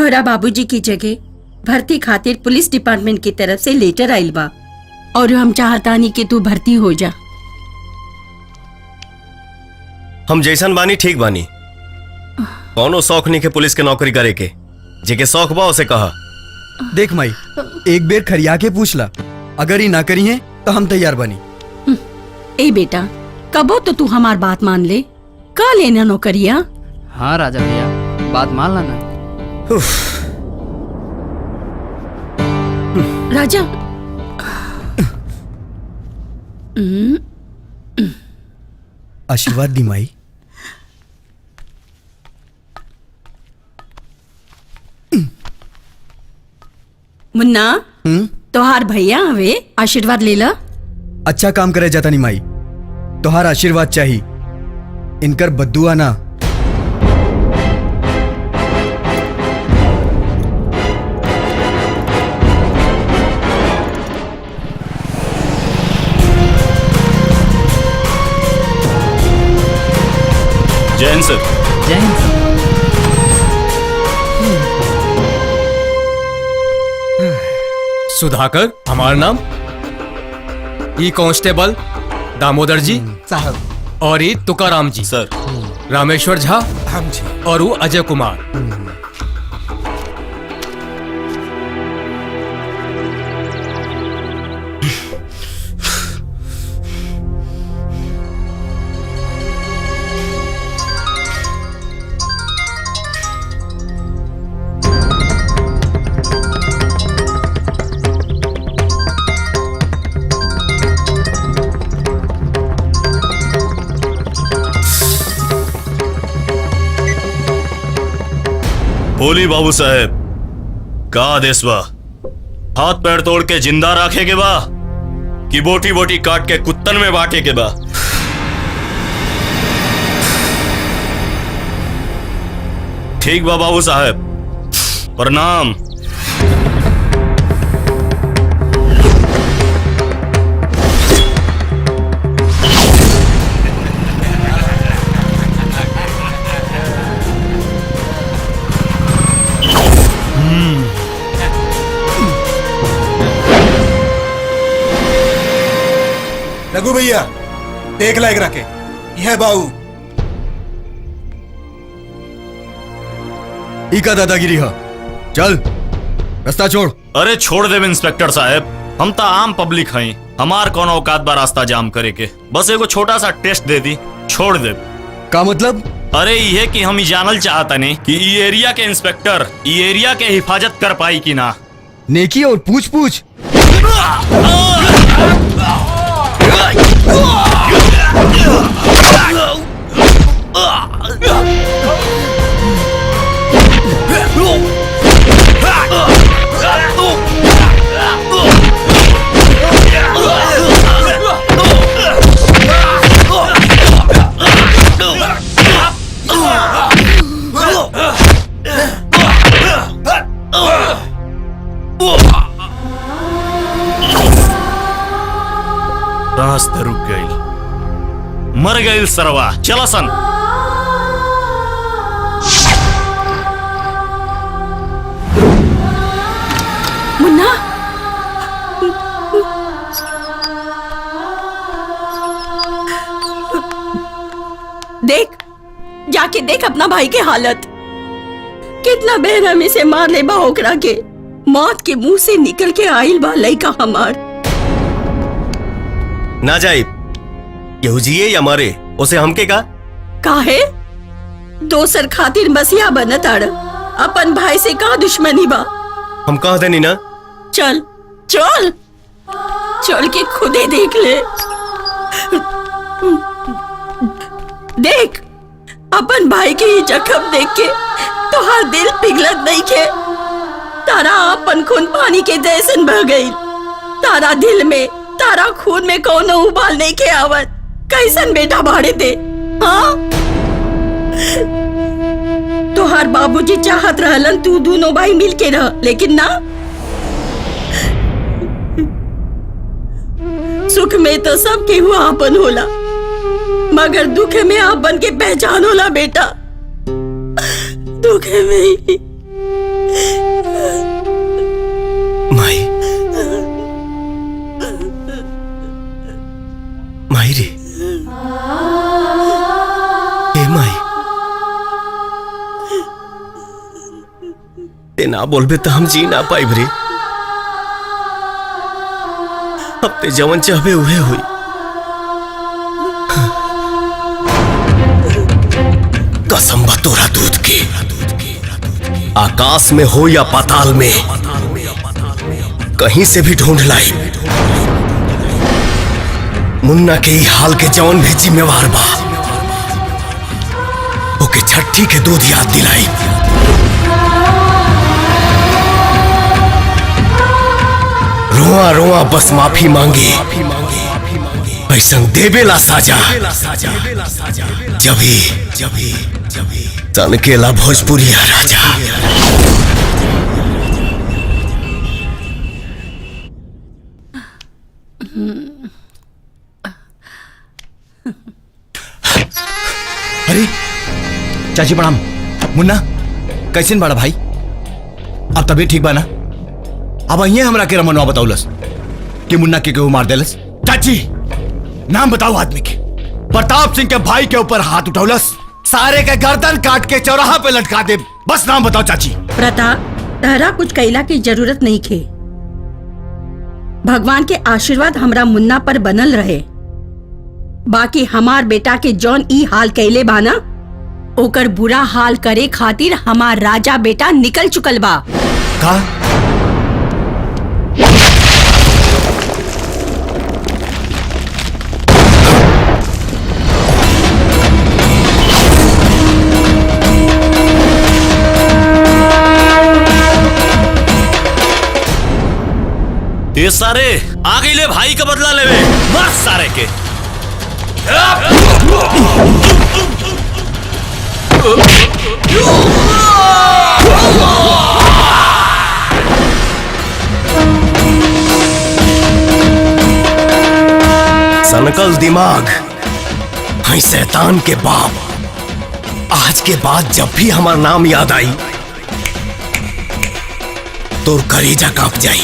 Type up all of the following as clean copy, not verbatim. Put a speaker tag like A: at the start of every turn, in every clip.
A: तोहरा बाबूजी की जगह भर्ती खातिर पुलिस डिपार्टमेंट की तरफ से लेटर आइल बा और हम चाहतानी कि तू भर्ती हो जा।
B: हम जैसन बानी ठीक बानी, कौनो शौक नहीं के पुलिस के नौकरी करे के। जेके शौक बा उसे कहा।
C: देख माई, एक बेर खरिया के पूछ ला, अगर ही ना करी है तो हम तैयार बनी।
A: ए बेटा, कबो तो तू हमार बात मान ले, का लेना नौकरिया।
D: हाँ राजा भैया, बात मान लाना।
A: राजा
C: आशीर्वाद दी माई।
A: मुन्ना, तोहार भैया हवे, आशीर्वाद ले ला।
C: अच्छा काम करे जाता नहीं माई, तोहार आशीर्वाद चाहिए, इनकर बद्दुआ ना।
B: जय हिंद सर।
D: जय हिंद सर।
E: सुधाकर हमारा नाम, ई कांस्टेबल दामोदर जी
F: साहब,
E: और ई तुकाराम जी
B: सर।
E: रामेश्वर झा
F: हम जी।
E: और वो अजय कुमार।
B: बोली बाबू साहेब, का आदेश बा? हाथ पैर तोड़ के जिंदा रखे के बा कि बोटी बोटी काट के कुत्तन में बांटे के बा? ठीक बा बाबू साहेब, प्रणाम।
F: रघु भैया, देख लायक रखे, यह बाऊ।
C: इका दादागिरी है, चल रास्ता छोड़।
B: अरे छोड़ देव इंस्पेक्टर साहब, हम तो आम पब्लिक हैं, हमार कौन औकात बा रास्ता जाम करे के। बस एगो छोटा सा टेस्ट दे दी, छोड़ दे।
C: का मतलब?
B: अरे ये कि हम जानल चाहता नहीं कि ई एरिया के इंस्पेक्टर ई एरिया के हिफाजत कर पाई कि ना।
C: नेकी और पूछ पूछ।
B: रास्ता रुक गई, मर गई सरवा। चला सन।
A: मुन्ना, देख, जाके देख अपना भाई के हालत, कितना बेरहमी से मार ले बा ओकरा के। मौत के मुंह से निकल के आइल बा लइका हमार।
B: ना जाए, यहू जिए या मरे, उसे हमके का?
A: काहे दोसर खातिर मसीहा बनत आड़, अपन भाई से का दुश्मनी बा?
B: हम कह देनी ना।
A: चल चल चल के खुदे देख ले। देख, अपन भाई के ही जख्म देख के तोहार दिल पिघलत नहीं के। तारा अपन खून पानी के जैसन बह गई। तारा दिल में, तारा खून में कौनो उबाल नहीं के आवत। कैसन बेटा भाड़े दे, हाँ? तोहार बाबूजी चाहत रहलन तू दोनों भाई मिल के रह, लेकिन ना। सुख में तो सब केहू आपन होला, मगर दुख में आपन के पहचान होला बेटा। दुख में ही
B: ते ना बोलबे तो हम जी ना पाइब रे। अब ते जवन चाहबे उहे हुई। कसम बा तोरा दूध की, आकाश में हो या पाताल में, कहीं से भी ढूंढ लाई मुन्ना के ही हाल के जवन भी जिम्मेवार बा, ओके छठी के दूध याद दिलाई। रोआ रोआ बस माफी मांगी, ऐसन देवेला साजा जभी तनकेला भोजपुरिया राजा।
C: अरे चाची प्रणाम। मुन्ना कैसे बड़ा भाई? अब तबीयत ठीक बा ना? अब अहिए हमरा के रमनवा बताउलस कि मुन्ना के केहू मार देलस। चाची नाम बताओ आदमी के। प्रताप सिंह के भाई के ऊपर हाथ उठौलस, सारे के गर्दन काट के चौराहा पे लटका दे। बस नाम बताओ चाची।
A: प्रताप, तहरा कुछ कैला की जरूरत नहीं खे। भगवान के आशीर्वाद हमरा मुन्ना पर बनल रहे। बाकी हमार बेटा के जौन ई हाल कैले बाना, ओकर बुरा हाल करे खातिर हमार राजा बेटा निकल चुकल बा।
C: का?
B: ये सारे आ गई ले भाई का बदला लेवे। बस सारे के सनकल दिमाग है शैतान के बाप। आज के बाद जब भी हमारा नाम याद आई तो कलेजा कांप जाई।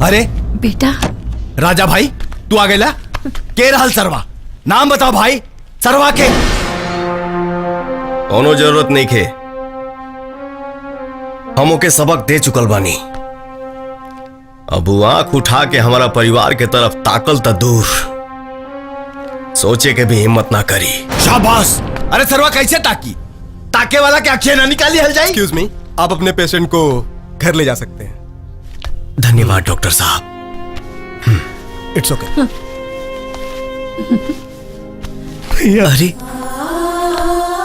C: अरे
A: बेटा,
C: राजा भाई तू आ गया? के रहल सरवा? नाम बताओ भाई सरवा के।
B: कोनो जरूरत नहीं खे, हम ओके सबक दे चुकल बानी। अब वो आंख उठा के हमारा परिवार के तरफ ताकल त दूर, सोचे के भी हिम्मत ना करी।
C: शाबाश। अरे सरवा कैसे ताकी? ताके वाला के आंखें ना निकाली हल जाए।
F: एक्सक्यूज मी, आप अपने पेशेंट को घर ले जा सकते हैं।
B: धन्यवाद डॉक्टर साहब।
F: इट्स ओके।
C: भैया,
B: अरे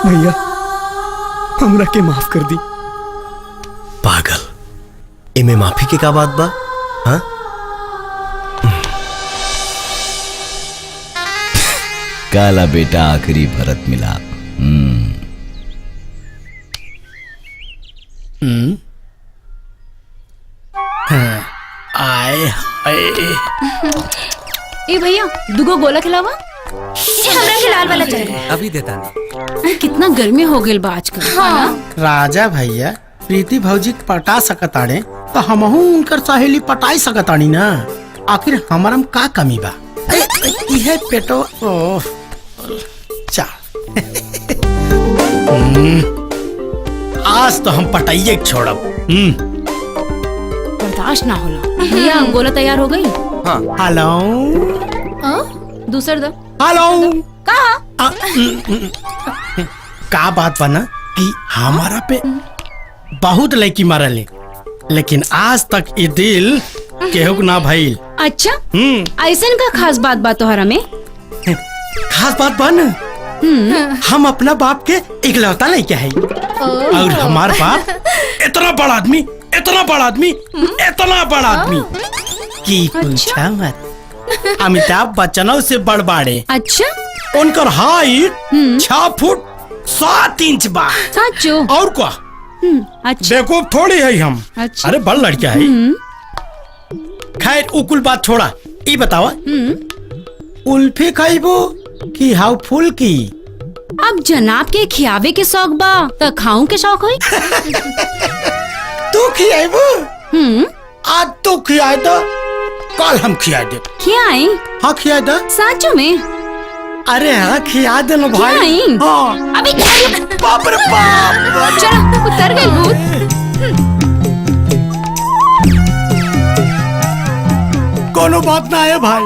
C: भैया हमरा के माफ कर दी।
B: पागल, इमे माफी के का बात बा? हाँ?
G: काला बेटा आखिरी भरत मिलाप।
H: आए हाय।
I: ए भैया, दुगो गोला खिलावा। हमरा के लाल वाला चाहिए।
E: अभी देता नहीं।
I: कितना गर्मी हो गई बा आजकल। हाँ।
H: राजा भैया प्रीति भौजी पटा सकताड़े तो हमहू उनकर सहेली पटाई सकतानी ना। आखिर हमारम का कमी बा? यह पेटो ओह चा। आज तो हम पटाइए छोड़ब।
I: बर्दाश्त ना होला। भैया गोला तैयार हो गई?
E: हाँ।
H: हेलो
I: दूसर दो।
H: हेलो।
I: कहा?
H: का बात बा ना? कि हमारा पे बहुत लड़की मारले, लेकिन आज तक ये दिल केहू ना भइल।
I: अच्छा ऐसन का खास बात बा तोहरा में?
H: खास बात बन, हम अपना बाप के इकलौता नहीं क्या है, और हमार बाप इतना बड़ा आदमी, इतना बड़ा आदमी, इतना बड़ा आदमी कि पूछा मत। अमिताभ बच्चनों से बड़ बाड़े।
I: अच्छा
H: उनकर हाइट 6 फुट 7 इंच बा।
I: सचो?
H: और क्या?
I: अच्छा
H: देखो थोड़ी है हम।
I: अच्छा।
H: अरे बड़ लड़का है। खैर उकुल बात छोड़ा, ये बतावा उल्फी खाइबो कि हाउ फुल की?
I: अब जनाब के खियावे के शौक बा तो खाऊं के शौक होई।
H: तू खियाइबो? आज तो खियाए दो, कल हम खियाए दे।
I: खियाई?
H: हाँ खियाए दो।
I: सचो में?
H: अरे हाँ खिया दे लो भाई।
I: खियाई?
H: हाँ।
I: अभी
H: बाप रे बाप।
I: चलो उतर गई भूत।
H: कोनो बात ना है भाई,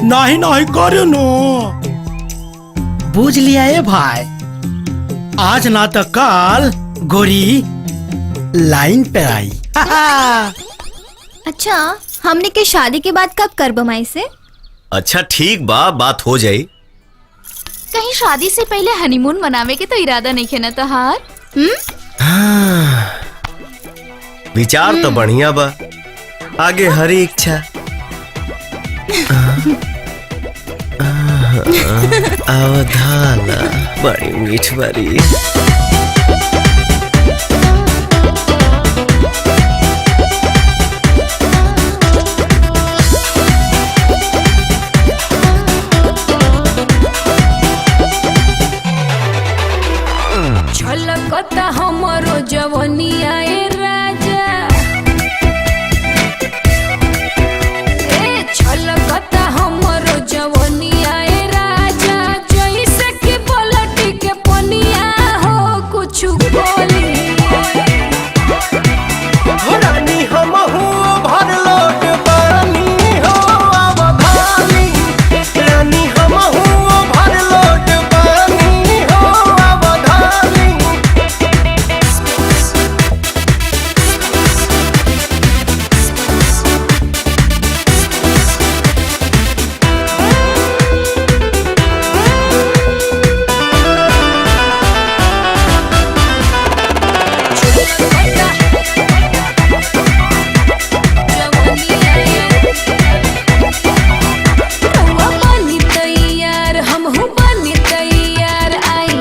H: नहीं नहीं करो नो। बुझ लिया है भाई, आज ना तो कल गोरी लाइन पे आई।
J: अच्छा हमने के शादी के बाद कब कर बमाई से?
G: अच्छा ठीक बा, बात हो जाई।
J: कहीं शादी से पहले हनीमून मनावे के तो इरादा नहीं है ना तहार?
G: विचार तो बढ़िया बा, आगे हरी इच्छा। अवधाना बड़ी मीठ बड़ी।
I: छलकता हमरो जवनिया ए राजा, ए छलकता हमरो जवनिया ए राजा, जैसे कि पलटी के पनिया हो कुछ बोली।
H: रानी हम हूँ भर लोट पानी हो अवधानी, रानी हम हूँ भर लोट पानी हो अवधानी।
I: रउआ बनी तैयार, हमहू बनी तैयार, आई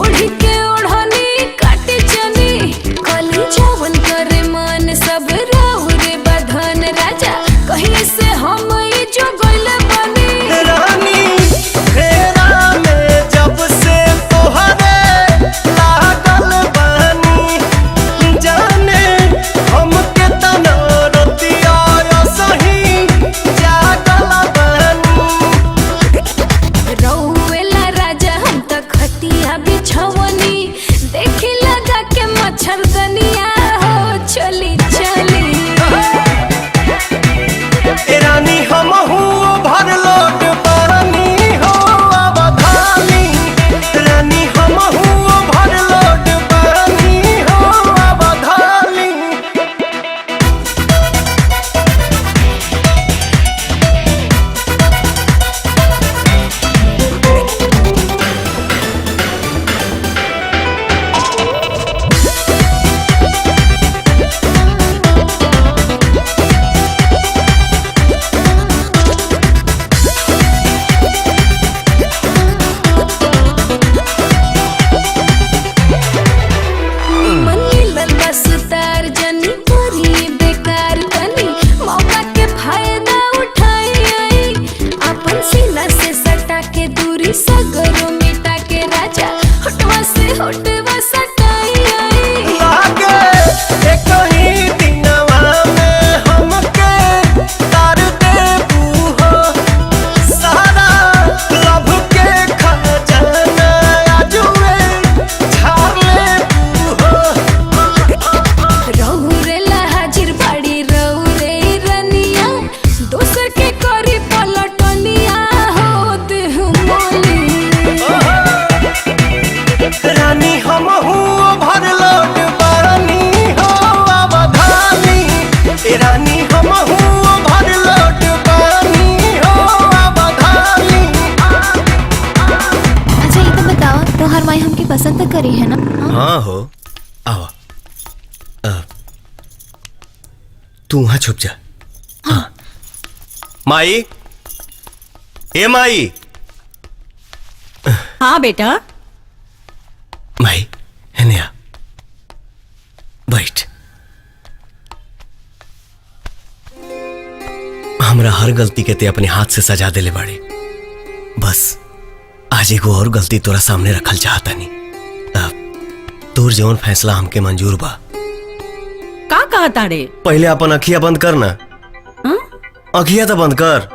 I: ओढ़ी के ओढ़नी काटे चनी, कली जवन करे मन सब राहुरे बधन राजा, कहीं से हम ई जो गइले बनी।
H: रानी फेरा में जब से तोहरे लागल बानी, जाने हमके तना रतिया सही जागल बानी।
I: रउएला राजा हम त खतिया बिछवनी, देखी लगा के मच्छरदनिया हो चली चली।
H: रानी हम हूँ भर लोट पानी हो अवधानी, रानी हम हूँ भर लोट पानी हो अवधानी।
I: मनी बस तार जनी करी बेकार तनी, मौका के फायदा उठाई आई, अपन सीना से सटा के दूरी सगरो मिटा के राजा, होटवा से होटवा सटाई आई।
H: लागे एक ही दिनवा में हमके तार देबू हो, सारा लभ के खजाना आजुए झाड़ लेबू हो।
I: रहुरेला हाजिर बाड़ी रहुरे रनिया, दोसर के करी पलटनिया हो देहु मोली।
H: रानी हम हूँ
J: करी है ना?
G: हाँ हो, आओ। तू वहां छुप जा। हाँ। माई, ए माई।
A: हाँ बेटा।
G: माई है नया, बैठ। हमरा हर गलती के ते अपने हाथ से सजा देले बाड़े। बस आज एगो और गलती तोरा सामने रखल चाहता नहीं। तोर जौन फैसला हमके मंजूर बा।
A: का कहा ताड़े?
G: पहले अपन अखिया बंद कर ना। अखिया तो बंद कर।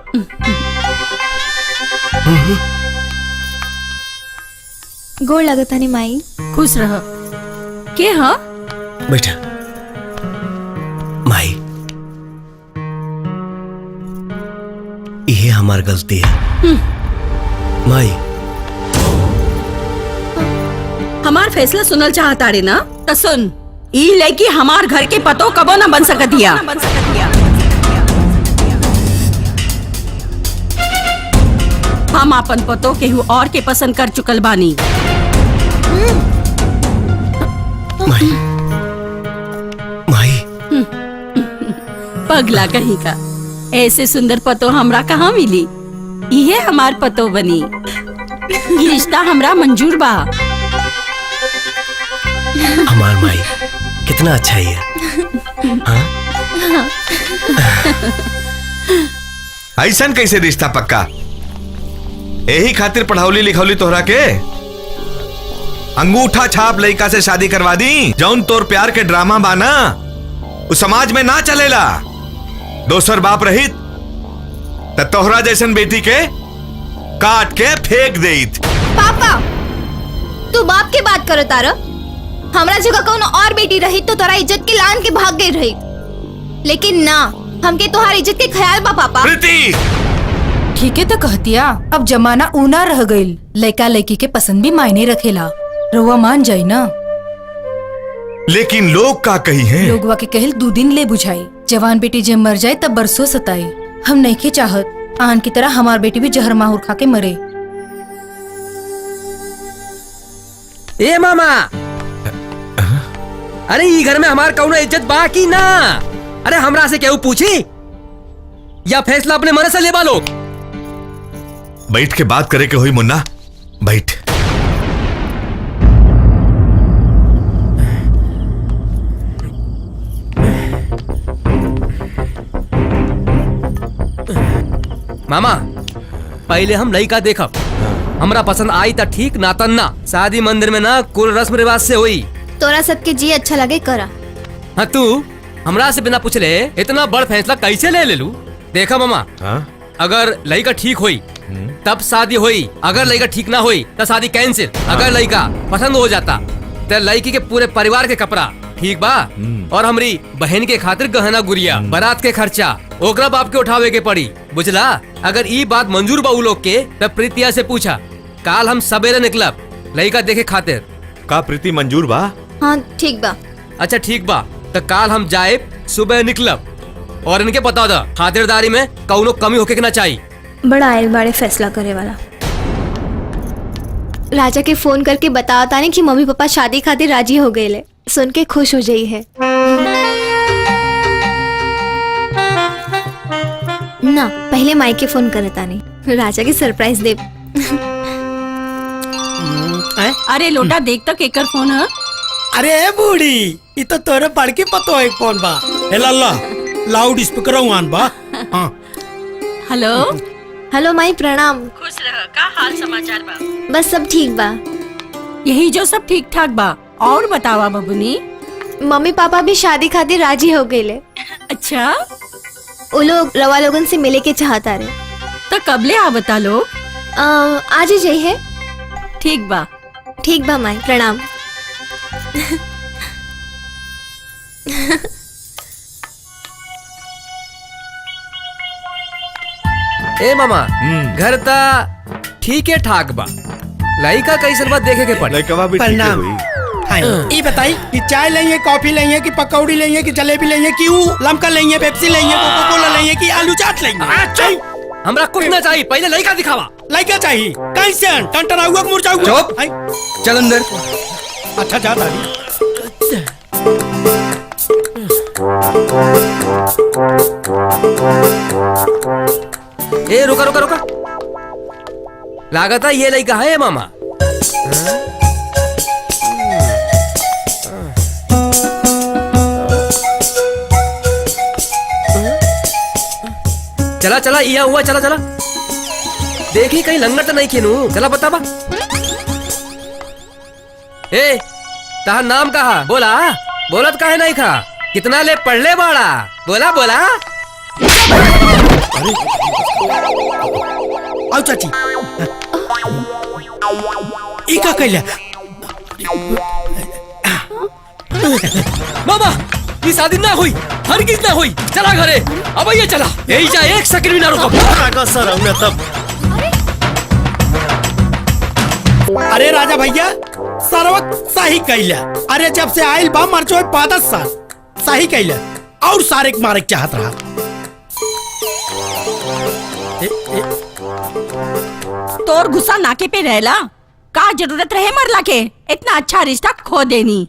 J: गोड़ लगता नहीं माई।
A: खुश रह। के हाँ?
G: बैठा। माई, ये हमार गलती है। माई,
A: हमार फैसला सुनल चाहता रे ना? तो सुन, ई लड़की हमार घर के पतो कबो ना बन सकतिया। हम अपन पतो केहू और के पसंद कर चुकल बानी।
G: माई, माई।
A: पगला कहीं का, ऐसे सुंदर पतो हमरा कहाँ मिली? ये हमार पतो बनी। ये रिश्ता हमरा मंजूर बा।
G: हमार माई कितना अच्छा ही है। हाँ?
K: ऐसन कैसे रिश्ता पक्का? यही खातिर पढ़ावली लिखौली तोहरा के? अंगूठा छाप लड़का से शादी करवा दी। जौन तोर प्यार के ड्रामा बाना उस समाज में ना चलेला। दोसर बाप रहित त तोहरा जैसन बेटी के काट के फेंक देत।
J: पापा, तू बाप के बात करो तारा। हमरा जगह कौन और बेटी रही तो तोरा इज्जत के लान के भाग गई रही। लेकिन ना, हमके तोहार इज्जत के ख्याल बा पापा।
K: प्रीति,
L: ठीक है तो कहतिया। अब जमाना ऊना रह गईल। लड़का लड़की के पसंद भी मायने रखेला। रउआ मान जाई ना।
K: लेकिन लोग का कही है?
L: लोगवा के कहल 2 दिन ले बुझाई। जवान बेटी जब मर जाए तब बरसों सताई। हम नहीं के चाहत आन की तरह हमार बेटी भी जहर माहौर खा के मरे।
E: ए मामा, अरे ई घर में हमार कौनो इज्जत बा की ना? अरे हमरा से केहू पूछी या फैसला अपने मन से लेबा लोग?
K: बैठ के बात करे के हुई मुन्ना, बैठ।
E: मामा, पहले हम लड़का देखब। हमरा पसंद आई त ठीक, ना त ना। शादी मंदिर में ना, कुल रस्म रिवाज से हुई।
J: तोरा सबके जी अच्छा लगे करा।
E: हाँ, तू हमरा से बिना पूछले इतना बड़ फैसला कैसे ले लू? देखा मामा, अगर लड़का ठीक हुई तब शादी हुई। अगर लड़का ठीक ना हुई तो शादी कैंसिल। अगर लड़का पसंद हो जाता तो लड़की के पूरे परिवार के कपड़ा ठीक बा, और हमारी बहन के खातिर गहना गुड़िया, बारात के खर्चा ओकरा बाप के उठावे के पड़ी। बुझला? अगर ई बात मंजूर बा उ लोग के तब प्रीतिया से पूछा। काल हम सवेरे निकलब लड़का देखे खातिर।
K: का प्रीति मंजूर बा?
J: हाँ ठीक बा।
E: अच्छा ठीक बा, तो काल हम जाए सुबह निकलब। और इनके बता दा खातिरदारी में कौनो कमी होके ना चाहिए।
J: बड़ा आयल बाड़े फैसला करे वाला। राजा के फोन करके बताता नहीं कि मम्मी पापा शादी खातिर राजी हो गए ले। सुन के खुश हो जाई है ना। पहले माई के फोन करता नहीं, राजा की सरप्राइज दे।
A: अरे लोटा देख तक एकर फोन है।
H: अरे बूढ़ी, ये तो तोरे पढ़ के पतो है कौन बा। हे लल्ला, लाउड स्पीकर ऑन बा। हाँ।
A: हेलो
J: हेलो माई, प्रणाम।
A: खुश रह। का हाल समाचार बा?
J: बस सब ठीक बा।
A: यही जो सब ठीक ठाक बा। और बतावा बबुनी।
J: मम्मी पापा भी शादी खातिर राजी हो गए ले।
A: अच्छा,
J: वो लोग रवा लोगन से मिले के चाहता रहे।
A: तो कबले आ बता लो।
J: आज ही जाइए।
A: ठीक बा।
J: ठीक बा माई, प्रणाम।
E: ए मामा, घर ता ठीक है ठाक बा। लड़का कैसन बात देखे के पड़े।
K: लड़कवा भी ठीक
H: प्रणाम।
K: हुई।
H: हाँ, ये बताई कि चाय लेंगे, कॉफी लेंगे, कि पकौड़ी लेंगे, कि जलेबी लेंगे, कि लमका लेंगे, पेप्सी लेंगे, कोका कोला लेंगे, कि आलू चाट लेंगे?
E: हमरा कुछ ना चाहिए, पहले लड़का दिखावा।
H: लड़का चाहिए कैसे? टंटरा हुआ मुरझा हुआ।
C: चुप। चल अंदर।
H: अच्छा जा दादी।
E: ए रुका रुका रुका, लागत है ये लड़का है मामा। चला चला इया हुआ, चला चला देखी कहीं लंगर तो नहीं खेनू, चला बता बा। ए ताहा नाम कहा बोला, बोलत काहे नहीं खा, कितना ले पढ़ ले बाड़ा, बोला बोला।
H: आओ चाची, ई का कैला?
E: मामा ये शादी ना हुई, हरगिज ना हुई, चला घरे अब ये चला, यही जा एक सेकंड भी ना रुको।
B: सर हमने तब
H: अरे राजा भैया सर्वत सही कैला। अरे जब से आयल बा मरचो 5 साल सही कैला, और सारे मारे चाहत रहा।
A: तोर गुस्सा नाके पे रहला, का जरूरत रहे मरला के, इतना अच्छा रिश्ता खो देनी।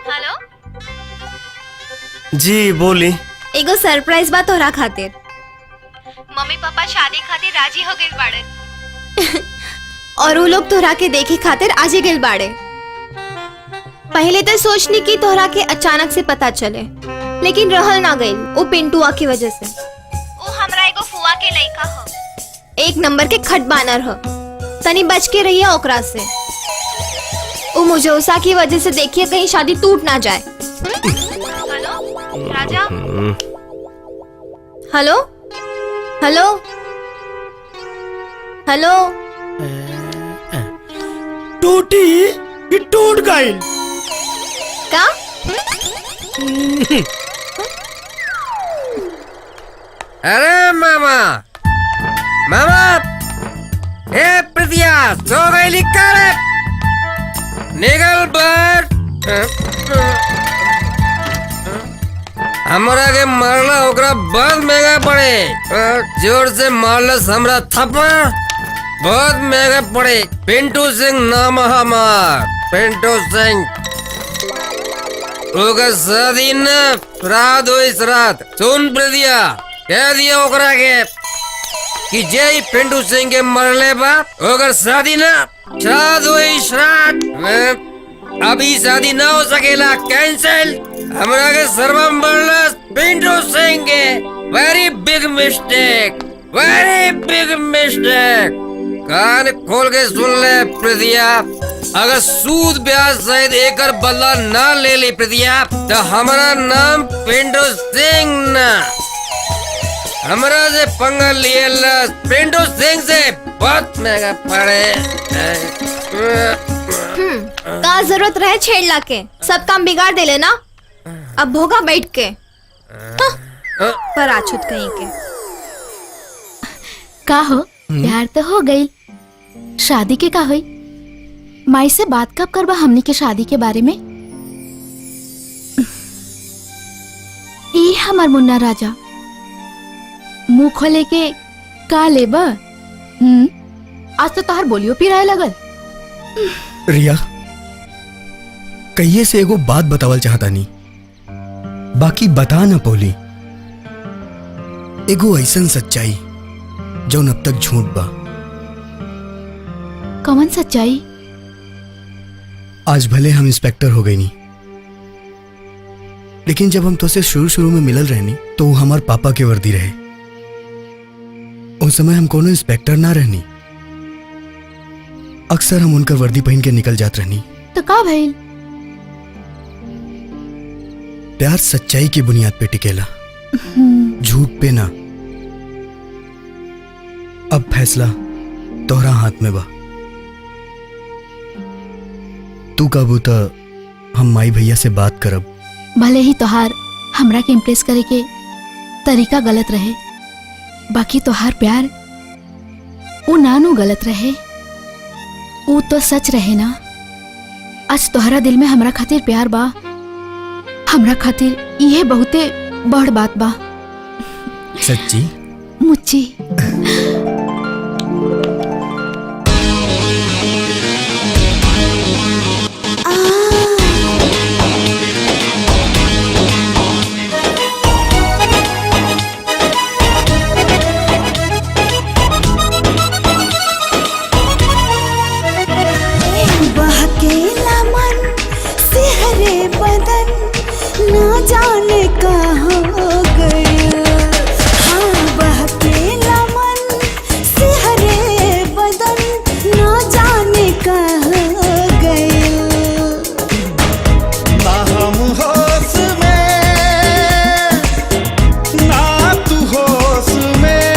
J: हेलो,
G: जी बोली।
J: एगो सरप्राइज बा तोहरा खातिर। मम्मी पापा शादी खातिर राजी हो गइल बाड़े और वो लोग तोहरा के देखे खातिर आजे गइल बाड़े। पहले तो सोचनी कि तोहरा के अचानक से पता चले, लेकिन रहल ना गइल वो पिंटुआ की वजह से। वो हमरा एगो फुआ के लइका हो, एक नंबर के खट बानर हो, तनी बच के रहिए ओकरा से। वो मुझौसा की वजह से देखिए कहीं शादी टूट ना जाए। हेलो राजा, हेलो हेलो हेलो,
H: टूटी ये टूट गई
J: का?
E: अरे मामा मामा, हे प्रिया सो गई लिखा रे, निकल बाहर। हमरा के मारला ओकरा बहुत महंगा पड़े, जोर से मारलस हमरा थप्पड़, बहुत महंगा पड़े। पिंटू सिंह नाम हमार, पिंटू सिंह। ओकर शादी न रात हुई रात। सुन प्रिया, कह दिया ओकरा के कि जय पिंटू सिंह के मरले बा ओकर शादी न श्राद्ध हुई श्राद्ध। अभी शादी ना हो सकेला, कैंसिल। हमरा के सर्वम मरलस पिंटू सिंह के। Very big mistake, very big mistake. कान खोल के सुन ले प्रिया, अगर सूद ब्याज सहित एकर बदला ना ले ली प्रिया, तो हमारा नाम पिंटू सिंह ना। हमरा से पंगा लिए पिंटू सिंह से बहुत महंगा पड़े।
J: का जरूरत रहे छेड़ला के, सब काम बिगाड़ दे लेना। अब भोगा बैठ के पर आछुत कहीं के।
M: का हो, प्यार तो हो गई, शादी के का हुई? माई से बात कब करबा हमनी के शादी के बारे में? ई हमार मुन्ना राजा मुंह खोले के का लेबा? आज तो तोहर बोलियो पिराए लगल।
C: रिया, कहिए से एगो बात बतावल चाहता नहीं, बाकी बता न पौली। एगो ऐसन सच्चाई जौन अब तक झूठ बा।
M: कौन सच्चाई?
C: आज भले हम इंस्पेक्टर हो गई नहीं, लेकिन जब हम तुझसे शुरू में मिलल रहनी तो वो हमार पापा के वर्दी रहे। उस समय हम कोनो इंस्पेक्टर ना रहनी, अक्सर हम उनकर वर्दी पहन के निकल जात रहनी।
M: तो का भइल?
C: प्यार सच्चाई की बुनियाद पे टिकेला, झूठ पे ना। अब फैसला तोहरा हाथ में बा। तू काबू त हम माई भैया से बात करब।
M: भले ही तोहार हमरा के इम्प्रेस करे के तरीका गलत रहे, बाकी तोहार प्यार वो नानू गलत रहे, वो तो सच रहे ना। आज तोहरा दिल में हमरा खातिर प्यार बा, हमरा खातिर यह बहुते बड़ बात बा।
C: सच्ची?
M: मुच्ची।
I: बहकेला मन सिहरे बदन ना जाने कहाँ हो गया। हाँ बहकेला मन सिहरे बदन ना जाने कहाँ हो गया।
F: ना हम होश में ना तू होश में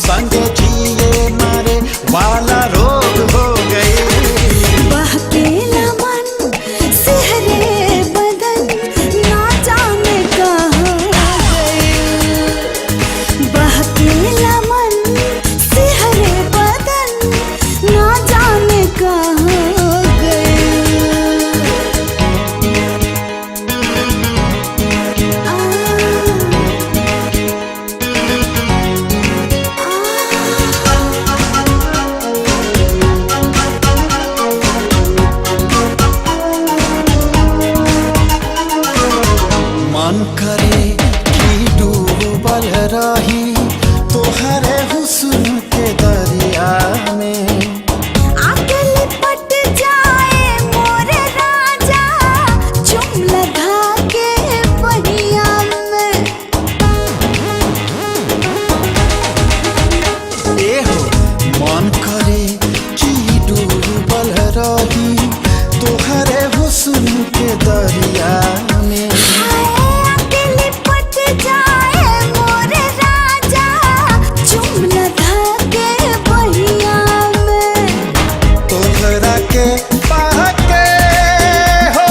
F: संग जिए मारे वाला रोग हो गए।
I: बहकेला मन सिहरे बदन ना जाने कहाँ गए। बहकेला मन सिहरे बदन ना जाने कहाँ गए।
F: मन करे कि डूबल रही तोहरे हुस्न के दरिया में।
I: आके लिपट जाए मोरे राजा चुम लगा के बहिया में।
F: ए हो मन करे कि डूबल रही तोहरे हुस्न के दरिया में।
I: आके लिपट जाए मोरे राजा चुम लगा के बहिया में।
F: तोहरा के पाके हो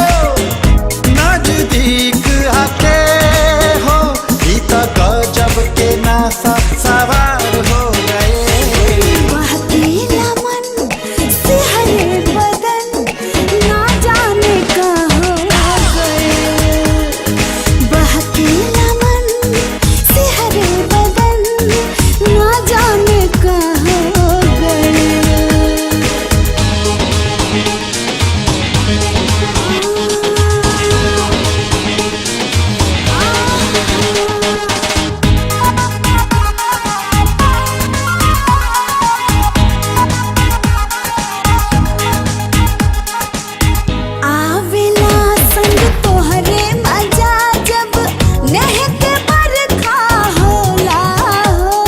F: नजदीक आके हो ई त गजब के नासा सवार हो गए।
I: बहकेला मन सिहरे बदन ना जाने कहाँ गए। बहकेला मन सिहरे बदन ना जाने कहाँ गए। आवेला संग तोहरे मजा जब नेह के बरखा होला हो।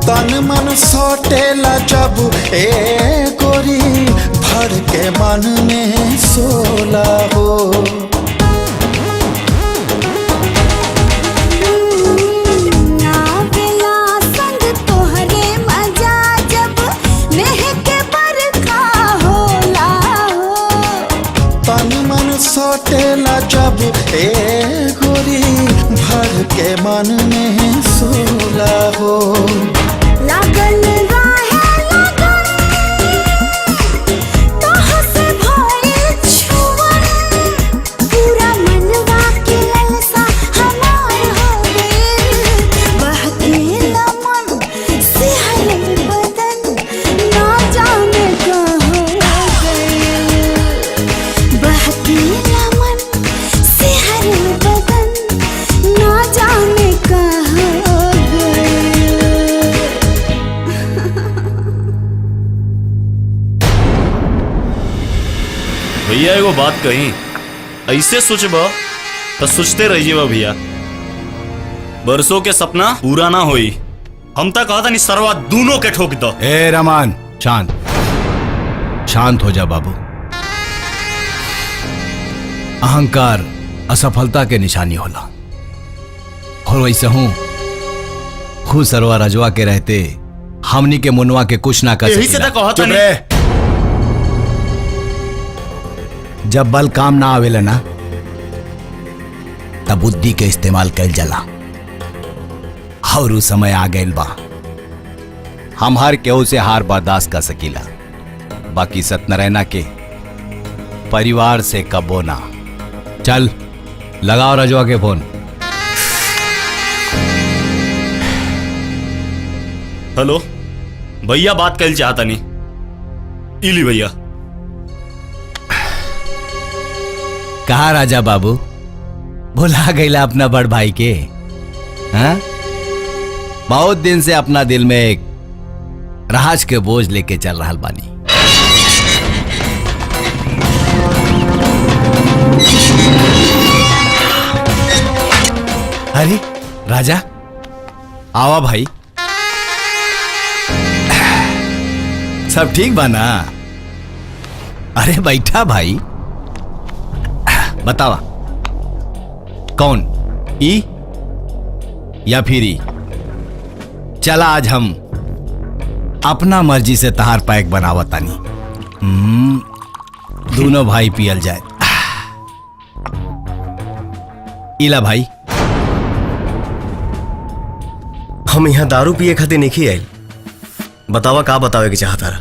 F: तन मन सौटेला जब ए गोरी भर के मन में सोला हो।
I: आवेला संग तोहरे मजा जब नेह के बरखा होला हो।
F: तन मन सौटेला जब ए गोरी भर के मन में सोला हो।
I: लागल राहे लगन तोह से भइल छुअन। पूरा मनवा के ललसा हमार हो गइल। बहकेला मन सिहरे बदन ना जाने कहाँ गइल। बहकेला मन सिहरे बदन ना जाने कहाँ गइल।
B: भैया एगो बात कही, ऐसे सोचबा तो सोचते रहिए भैया, बरसों के सपना पूरा ना होई। हम तक कहा था नहीं सरवा दोनों के ठोक दो।
C: ए रमान, शांत शांत हो जा बाबू। अहंकार असफलता के निशानी होला, और वैसे हूं खुद सरवा रजवा के रहते हमनी के मुनवा के कुछ ना कर
B: यही से तो कहा था नहीं।
C: जब बल काम ना आवेला ना तब बुद्धि के इस्तेमाल कैल जाला, और उ समय आ गइल बा। हम हर केहू से हार बर्दाश्त कर सकीला, बाकी सत्यनारायणा के परिवार से कबो ना। चल लगाओ रजवा के फोन।
B: हेलो भैया, बात कर चाहता नहीं। इली भैया।
C: कहा राजा बाबू, भुला गईला अपना बड़ भाई के? हाँ? बहुत दिन से अपना दिल में एक राज के बोझ लेके चल रहा बानी। अरे राजा, आवा भाई। सब ठीक बा ना? अरे बैठा भाई। बतावा, कौन, ई या फिर ई? चला आज हम अपना मर्जी से तहार पैक बनावा तानी। दोनों भाई पियल जाए। इला भाई,
G: हम यहाँ दारू पिए खातिर नहीं आयल। बतावा का बतावे के चाहता रहा?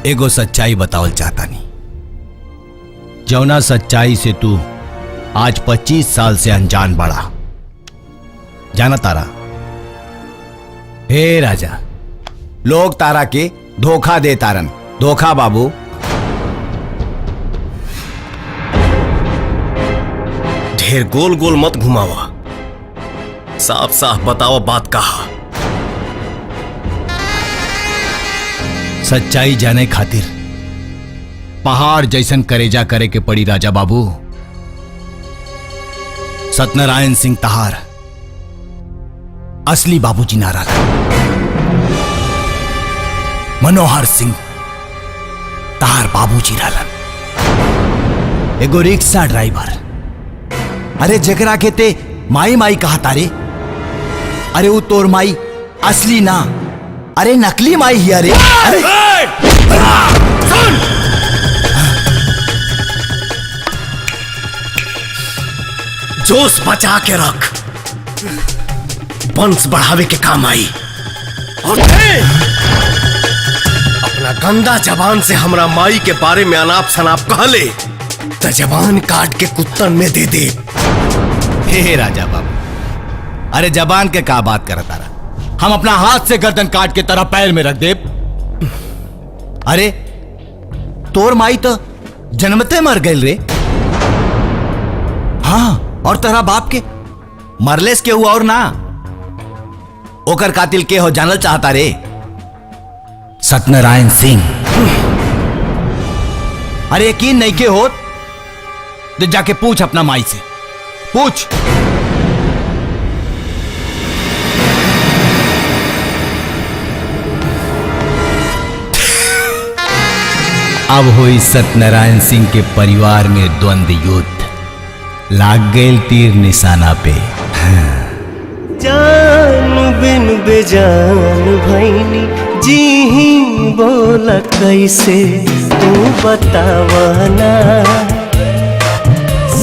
C: एगो सच्चाई बतावल चाहता नहीं, जौना सच्चाई से तू आज 25 साल से अनजान बड़ा। जाना तारा? हे राजा, लोग तारा के धोखा दे तारन। धोखा बाबू।
G: ढेर गोल गोल मत घुमावा, साफ साफ बतावा बात कहा।
C: सच्चाई जाने खातिर पहाड़ जैसन करेजा करे के पड़ी राजा बाबू। सत्यनारायण सिंह तहार असली बाबूजी ना रहा। मनोहर सिंह तहार बाबूजी रहलन। एगो रिक्शा ड्राइवर। अरे जकरा के ते माई माई कहा तारे, अरे वो तोर माई असली ना, अरे नकली माई ही। अरे
G: सुन! जोश बचा के रख, वंश बढ़ावे के काम आई। और अपना गंदा जबान से हमरा माई के बारे में अनाप शनाप कहले तो जबान काट के कुत्तन में दे दे।
C: हे राजा बाबू, अरे जबान के का बात करता रहा? हम अपना हाथ से गर्दन काट के तरह पैर में रख दे। अरे तोर माई तो जन्मते मर गई रे। हाँ, और तेरा बाप के मरलेस के हुआ और ना। ओकर कातिल के हो जानल चाहता रे? सत्यनारायण सिंह। अरे यकीन नहीं के हो तो जाके पूछ अपना माई से, पूछ। अब हुई सत्यनारायण सिंह के परिवार में द्वंद्व युद्ध। लाग गए तीर निशाना पे।
N: जान बिन बेजान भैनी जी ही बोला कैसे, तू बतावाना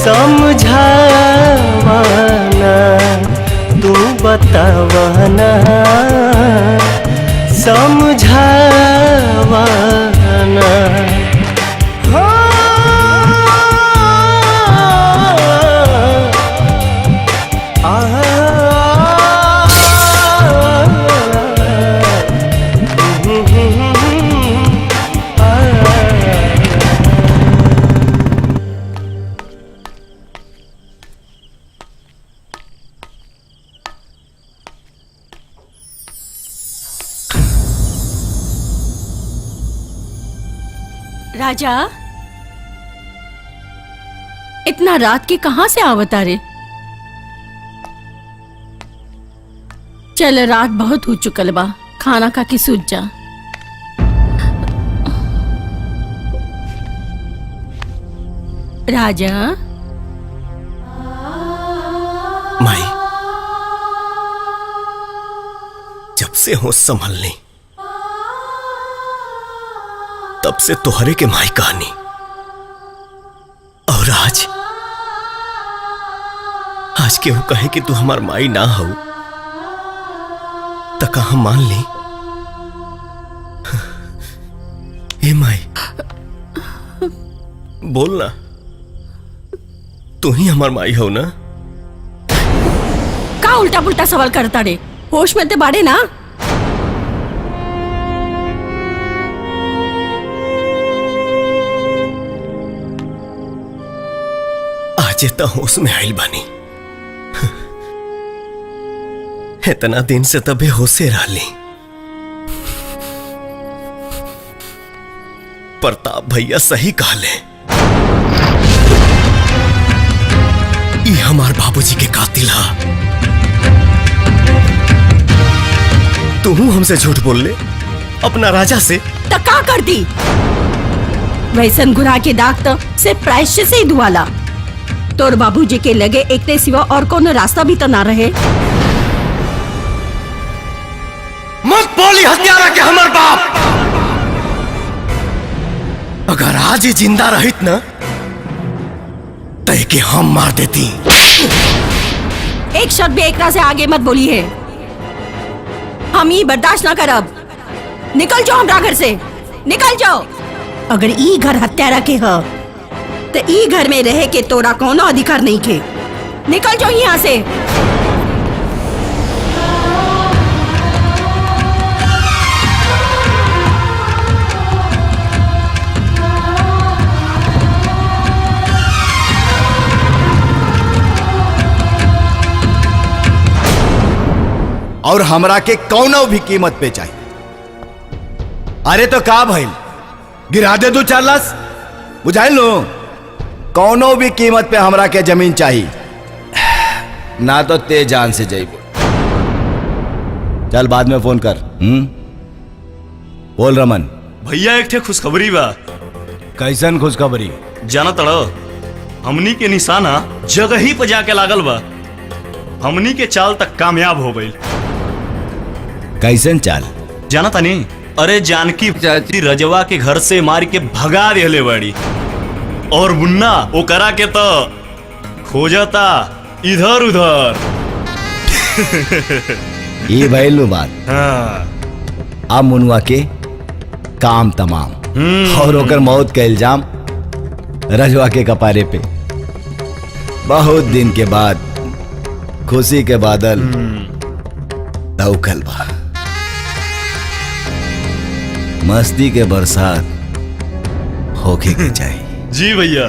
N: समझावाना, तू बतावाना समझावाना।
A: राजा, इतना रात के कहां से आवता रे? चल, रात बहुत हो चुकल बा, खाना खा के सूत जा। राजा,
G: माई, जब से होश संभल ली तब से तोहरे के माई कहानी, और आज केहू कहे कि तू हमार माई ना हो तो कहा मान ली। बोल ना, तू ही हमार माई हो ना?
A: का उल्टा पुल्टा सवाल करता रे? होश में ते बाड़े ना?
G: आज तो होश में आइल बानी। इतना दिन से तबे होशे रहली। प्रताप भैया सही कहले, ई हमार बाबूजी के कातिल हा। तू हमसे झूठ बोल ले अपना राजा से।
A: तो का कर दी? वैसन गुनाह के दाग तो सिर्फ प्रायश्चित से ही धुआला। तोर बाबूजी के लगे एक ने सिवा और कोनो रास्ता भी तो ना रहे।
G: मत बोली हत्यारा के हमार बाप। अगर आज ही जिंदा रहित ना तय के हम मार देती।
A: एक शब्द भी एकरा से आगे मत बोली है। हम ये बर्दाश्त ना करब। निकल जाओ हमरा घर से, निकल जाओ। अगर ई घर हत्यारा के ह तो ई घर में रहे के तोरा कोनो अधिकार नहीं के। निकल जाओ यहाँ से।
C: और हमरा के कौनो भी कीमत पे चाहिए। अरे तो का भइल, गिरा दे 2-4 लाश, बुझाइल लो। कौनो भी कीमत पे हमरा के जमीन चाहिए, ना तो ते जान से जाइबो। चल बाद में फोन कर। बोल रमन।
B: भैया एक ठे खुशखबरी बा।
C: कैसन खुशखबरी?
B: जाना तड़ो, हमनी के निशाना जगह ही पे जाके लागल बा। हमनी के चाल तक कामयाब हो गई।
C: कैसन चाल?
B: जाना तानी? अरे जानकी चाची रजवा के घर से मार के भगा दिले बाड़ी, और मुन्ना वो करा के तो खोजता इधर उधर।
C: ये भइल बात।
B: हाँ।
C: अब मुनुआ के काम तमाम, और ओकर मौत का इल्जाम रजवा के कपारे पे। बहुत दिन के बाद खुशी के बादल दौखल बा। मस्ती के बरसात होके के चाहिए।
B: जी भैया।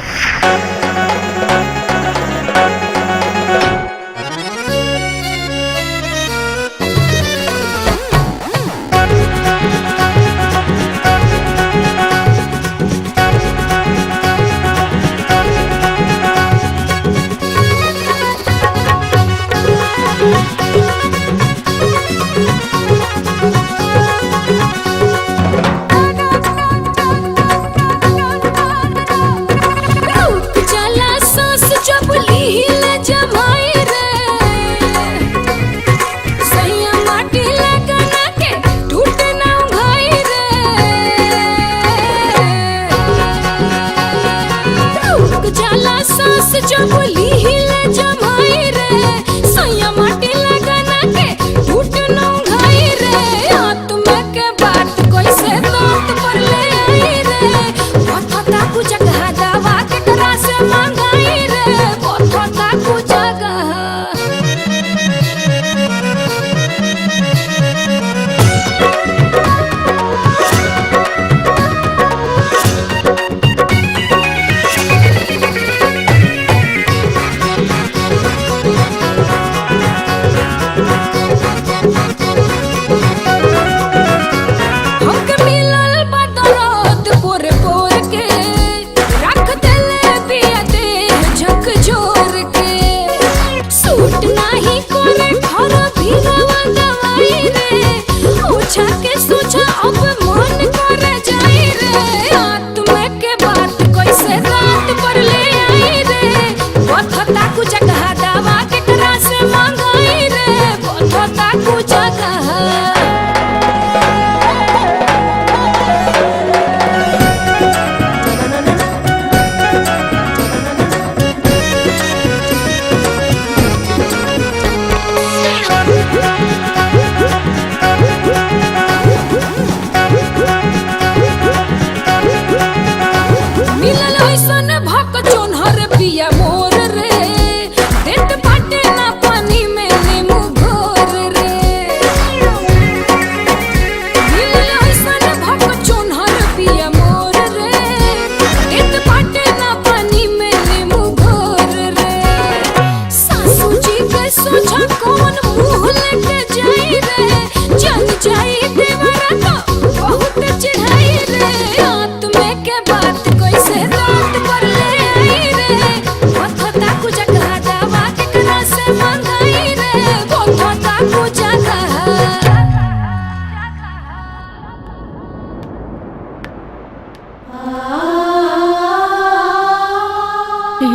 A: हे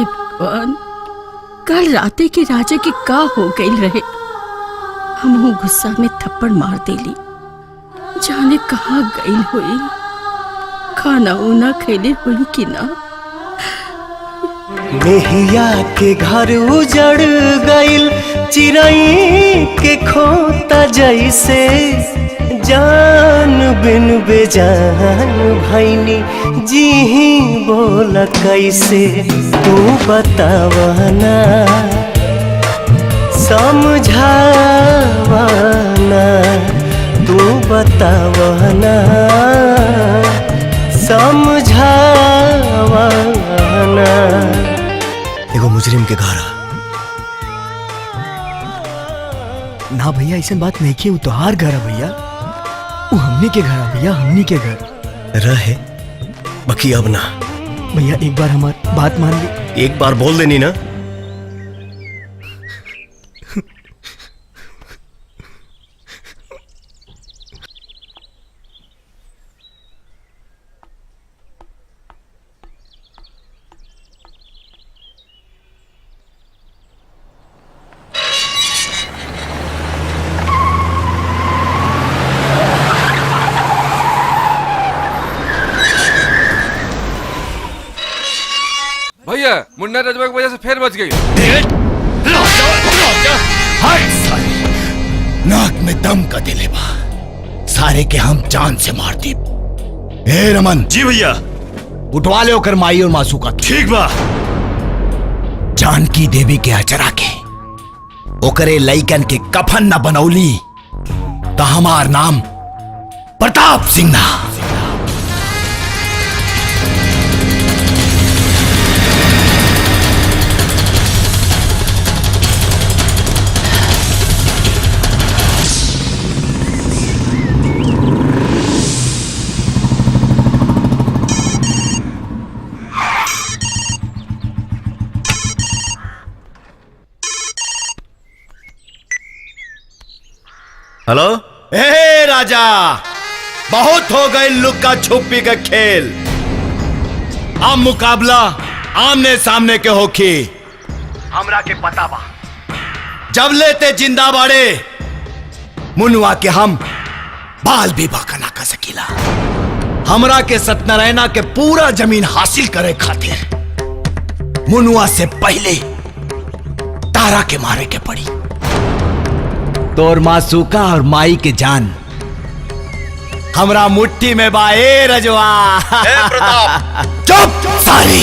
A: भगवान, कल राते के राजा के का हो गई रहे। हम गुस्सा में थप्पड़ मार देली, जाने कहाँ गई हुई, खाना उना खैले हुई कि ना।
N: मेहिया के घर उजड़ गइल चिरई के खोता जैसे, जान बिन बेजान भैनी जी बोल कैसे, तू बतावना समझावना, तू बतावना समझावना।
C: एगो मुजरिम के घर
O: ना भैया, ऐसा बात नहीं की। वो तोहार घर है भैया, वो हमनी के घर है भैया, हमनी के घर
G: रहे बाकी अब ना।
O: भैया एक बार हमारी बात मान ली।
G: एक बार बोल देनी ना।
P: भैया मुन्ना रजवा की वजह से फिर बच गई।
C: नाक में दम का दिले बा, सारे के हम जान से मार दी। ए रमन।
B: जी भैया।
C: उठवा ले होकर माई और मासू का।
B: ठीक बा।
C: जानकी देवी के अचरा के ओकरे लइकन के कफन न बनौली तो हमार नाम प्रताप सिंह ना।
B: हेलो।
C: ए राजा, बहुत हो गए लुक्का छुपी का खेल। अब मुकाबला आमने सामने के होखी। हमरा के पता बा, जब लेते जिंदा बाड़े मुनवा के हम बाल भी बाका ना कर सकीला। हमरा के सत्यनारायणा के पूरा जमीन हासिल करे खातिर मुनवा से पहले तारा के मारे के पड़ी। तोर मासूका और माई के जान हमरा मुट्ठी में बा। ए रजवा। प्रताप चुप सारी।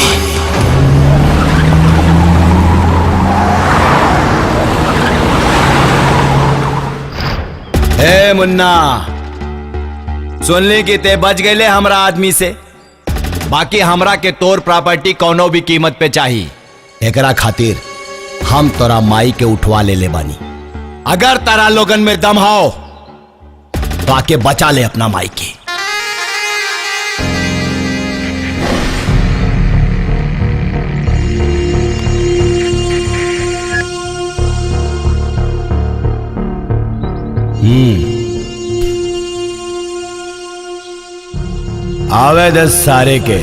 C: ए मुन्ना, सुनली कि ते बच गए हमरा आदमी से। बाकी हमरा के तोर प्रॉपर्टी कोनो भी कीमत पे चाहिए। एकरा खातिर हम तोरा माई के उठवा ले बानी। अगर तारा लोगन में दम हो तो आके बचा ले अपना माई के। आवे 10 सारे के,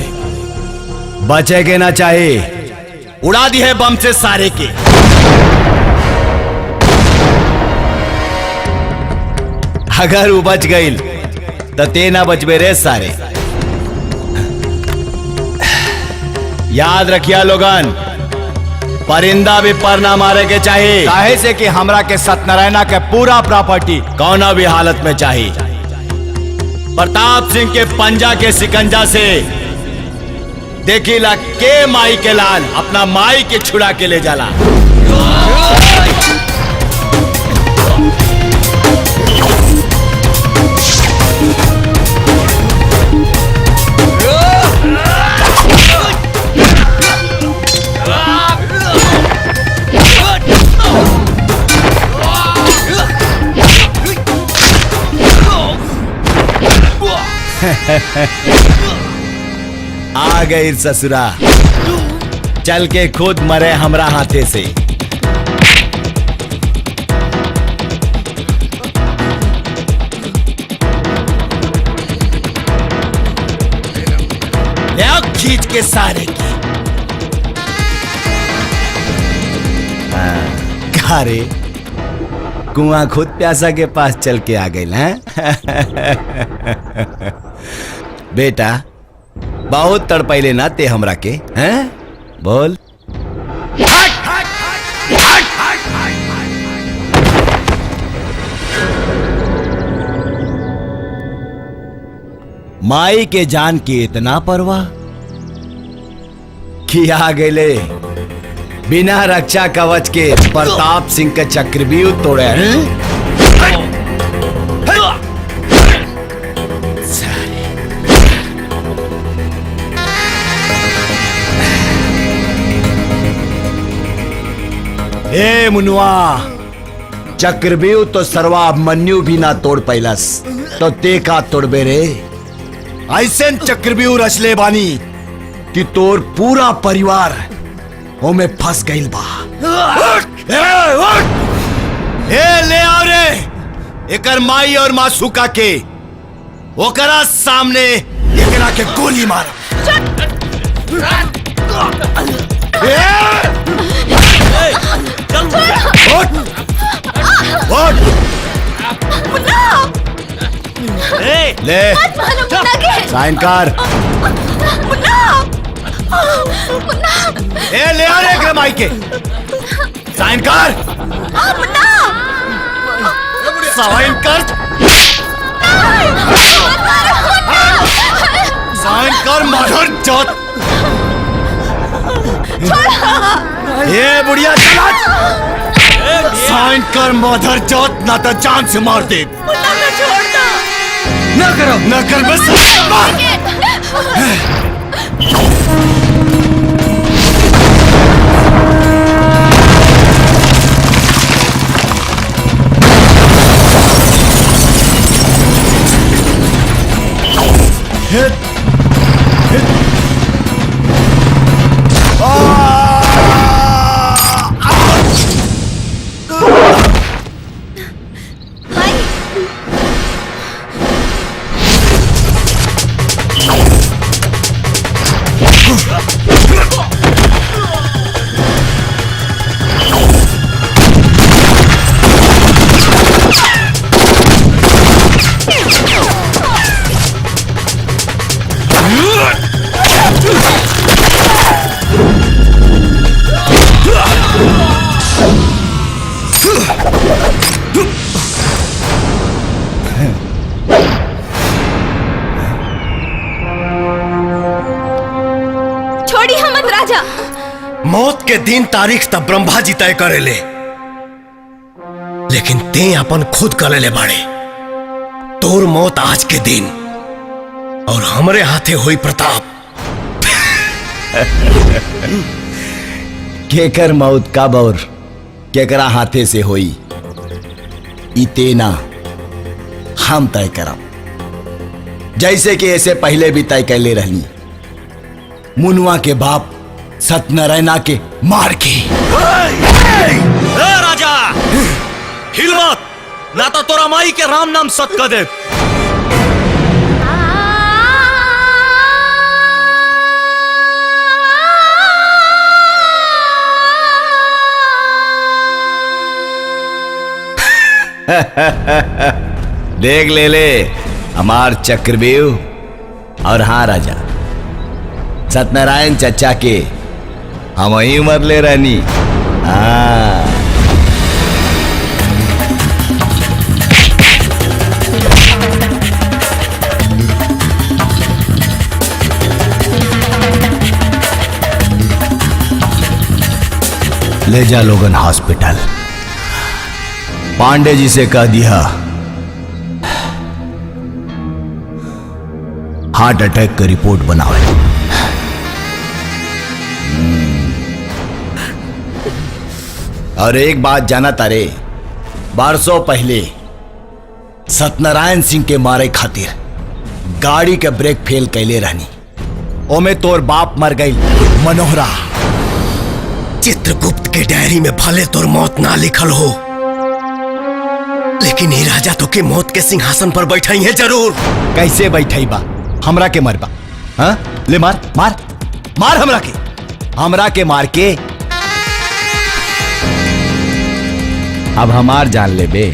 C: बचे के ना चाहिए। उड़ा दी है बम से सारे के। अगर वो बच गई तो ते ना बचबे रे सारे। याद रखिया लोगन, परिंदा भी पर ना मारे के चाहिए। काहे से कि हमरा के सत्यनारायणा के पूरा प्रॉपर्टी कौना भी हालत में चाहिए। प्रताप सिंह के पंजा के सिकंजा से देखीला के माई के लाल अपना माई के छुड़ा के ले जाला। आ गई ससुरा, चल के खुद मरे हमरा हाथे से। खींच के सारे की। का रे कुआं खुद प्यासा के पास चल के आ गई हैं? बेटा बहुत तड़पैले ना ते हमरा के हैं? बोल। माई के जान की इतना परवाह कि आ गए बिना रक्षा कवच के प्रताप सिंह का चक्रव्यूह तोड़े हैं? ए मुनुआ, चक्रव्यूह तो सर्वाभिमन्यु भी ना तोड़ पैलस तो ते का तोड़बे रे? ऐसे चक्रव्यूह रचले बानी कि तोर पूरा परिवार ओमे फंस गइल बा। ए ले आओ रे एकर माई और मासूका के, ओकरा सामने एकरा के गोली मार। ले साइन कर। ए ले आ रे माई के साइन कर। साइन कर। साइन कर मदर चौथ। ये बुढ़िया चला साइन कर मदर चौथ, ना तो जान से मार दे। ना करो ना कर बस मौत के दिन तारीख तब ब्रह्मा जी तय करेले, लेकिन ते अपन खुद करेले बाड़े। तोर मौत आज के दिन और हमरे हाथे हुई प्रताप। केकर मौत कब और केकरा हाथे से हुई इतेना हम तय करब, जैसे कि ऐसे पहले भी तय कैले रहनी। मुनुआ के बाप सत्यनारायणा के मार के।
B: राजा हिल मत, ना तो तोरा माई के राम नाम सत कर दे।
C: देख ले हमार चक्रव्यूह। और हाँ राजा, सत्यनारायण चचा के हम वही मर ले रहनी। हाँ ले जा लोगन हॉस्पिटल। पांडे जी से कह दिया हार्ट अटैक की रिपोर्ट बनावे। और एक बात जाना तारे, बरसों पहले सत्यनारायण सिंह के मारे खातिर गाड़ी के ब्रेक फेल कैले रहनी, ओमे तोर बाप मर गई मनोहरा। चित्रगुप्त के डायरी में भले तोर मौत ना लिखल हो, लेकिन ये राजा तो के मौत के सिंहासन पर बैठाई है जरूर। कैसे बैठाई बा? हमरा के मरबा? हाँ ले मार मार। मार हमरा के मार के अब हमार जान ले बे।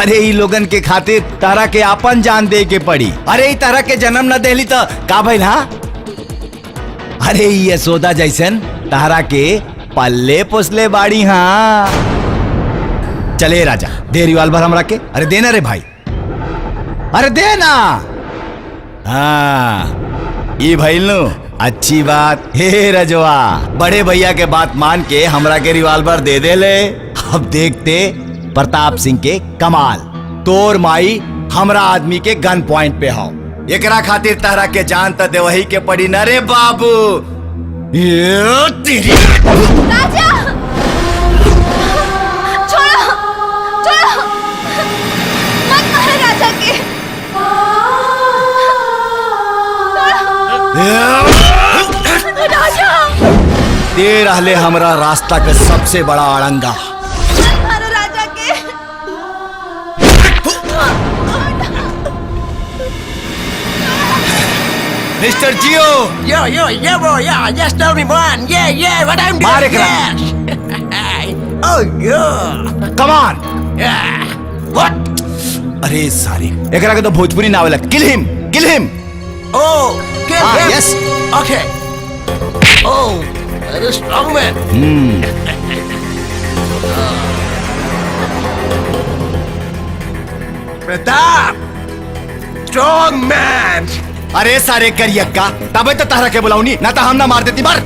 C: अरे ई लोगन के खातिर तारा के आपन जान दे के पड़ी। अरे ई तारा के जन्म न देली तो का भइल हा? अरे ई यशोदा जैसन तारा के पल्ले पोसले बाड़ी। हाँ चले राजा, दे रिवाल्वर हमरा के। अरे देना रे भाई, अरे देना। हाँ ये भइल नु अच्छी बात। हे रजवा, बड़े भैया के बात मान के हमरा के रिवाल्वर दे दे ले। अब देखते प्रताप सिंह के कमाल। तोर माई हमरा आदमी के गन पॉइंट पे हो, एकरा खातिर तारा के जान त देवही के पड़ी न रे बाबू। ये तेरी
J: राजा छोड़ो छोड़ो, मत मारो राजा के। राजा
C: दे रहले हमरा रास्ता के सबसे बड़ा अड़ंगा।
J: मत मारो राजा के।
C: Mister Jio,
H: Yo, bro, yeah, just tell me one. Yeah, what I'm doing.
C: मार एकरा।
H: Oh, yeah.
C: Come on.
H: Yeah. What?
C: अरे सारी एकरा के तो भोजपुरी ना आवेला। Kill him, kill him.
H: Oh, kill him.
C: Yes.
H: Okay. Oh, that is strong man. Pratap. Strong man.
C: अरे सारे करियक्का, तबे तो तारा के बुलाऊनी, ना तो हम ना मार देती। मार।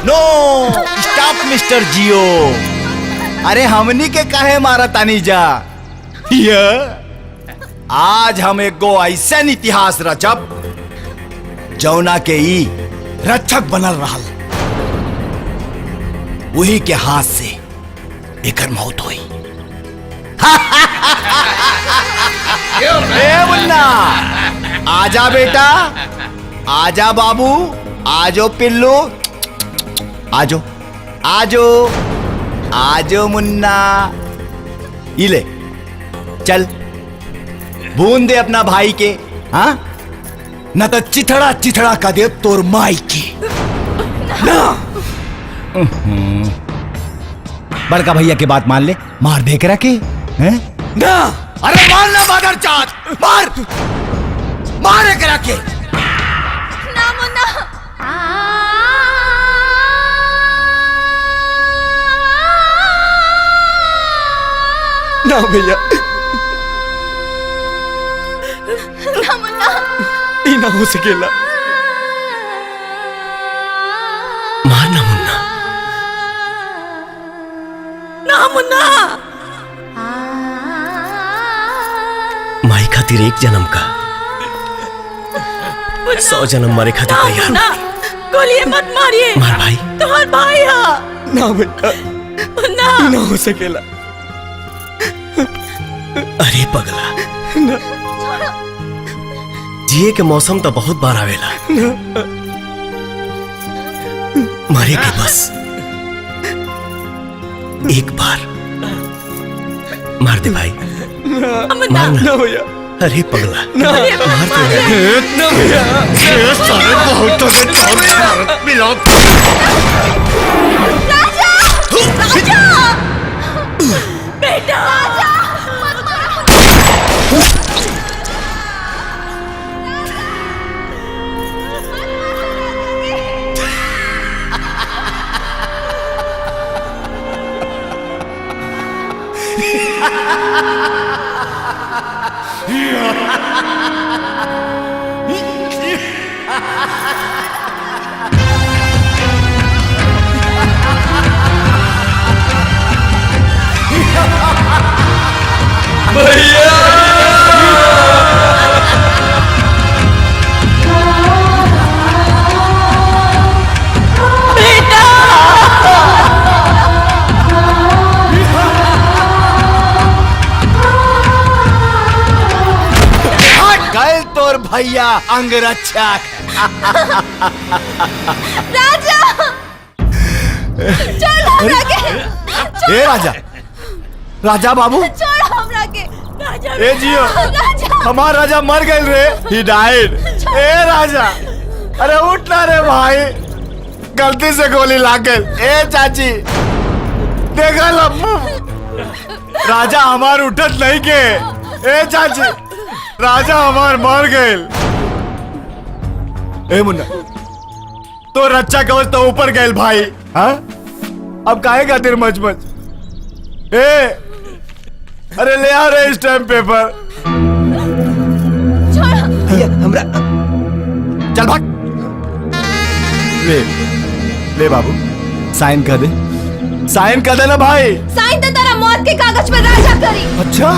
C: नो स्टॉप मिस्टर जियो। अरे हमनी के काहे मारा तानी जा। ये आज हम एगो ऐसा इतिहास रचब जौना के ई रक्षक बनल रहल, वही के हाथ से एकर मौत हुई। ए मुन्ना, आजा बेटा, आजा बाबू, आजो पिल्लू, आजो आजो आजो मुन्ना। इले चल बूंद दे अपना भाई के। हाँ न तो चिथड़ा चिथड़ा का दे तोर माई की ना। बड़का भैया की बात मान ले, मार दे करा के। हैं? ना अरे मार ना बादर चाँद, मार मारे करा के।
J: ना मुन्ना,
O: ना भैया,
J: ना मुन्ना,
O: ई ना हो सकेला।
G: मारना मुन्ना,
A: ना मुन्ना।
G: माई खातिर एक जन्म का 100 जन्म मारे खातिर तैयार।
A: ना गोली मत मारिए।
G: मार भाई।
A: तुम्हार भाई है।
O: ना भैया,
A: ना
O: ई ना हो सकेला।
G: अरे पगला, जिए के मौसम तो बहुत बार आवेला, मरे के बस एक बार। मार दे भाई, मारना।
O: ना भैया,
G: अरे पगला,
O: ना
G: मार दे।
O: ना भैया,
C: सारे बहुतों के भारत मिला।
A: बेटा
C: गए तोर भैया अंगरक्षक।
J: राजा छोड़ हमरा के।
C: ए राजा, राजा बाबू
J: छोड़ हमरा के। राजा
C: ए जियो,
J: राजा
C: हमार राजा मर गए रे, ही डाइड। ए राजा, अरे उठ ना रे भाई, गलती से गोली लाग गई। ए चाची देखा लम्बू, राजा हमार उठत नहीं के। ए चाची, राजा हमार मर गए। ए मुन्ना, तो रक्षा कवच तो ऊपर गए भाई। हाँ, अब काहे खातिर मच मच। ए अरे ले आ रे स्टैम्प पेपर।
O: भैया हमरा
C: चल भाग। ले ले बाबू, साइन कर दे, साइन कर दे ना भाई।
J: साइन तो तेरा मौत के कागज पर राजा करी।
C: अच्छा